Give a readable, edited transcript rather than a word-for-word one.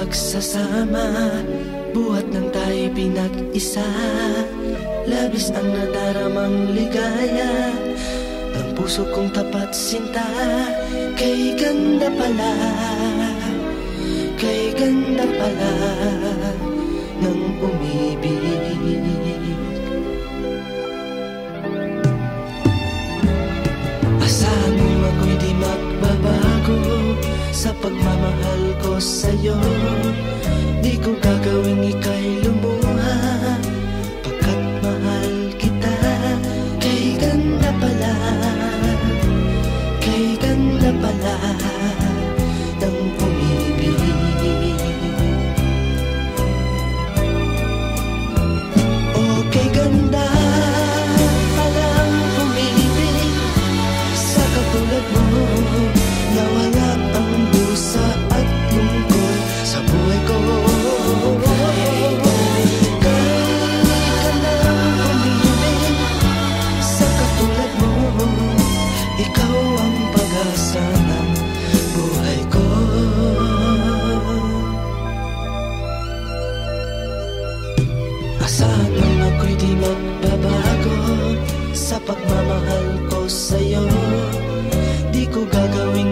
pagsasama, buhat ng tayo'y pinag-isa. Labis ang nadaramang ligaya, ang puso kong tapat sinta. Kay ganda pala, kay ganda pala ng umibig. Asahan mo ako'y di magbabago sa pagmamahal ko sa'yo. Di ko gagawing ika'y lumuha, pagkat mahal kita. Kay ganda pala, kay ganda pala ng umibig. Oh, kay ganda palang umibig sa katulad mo, na wala ang dusa at lungkot sa buhay ko. Kay ka lang umibig sa katulad mo, ikaw ang pag-asa ng buhay ko. Asahan lang ako'y di magbabago sa pagmamahal ko sa'yo. Di ko gagawing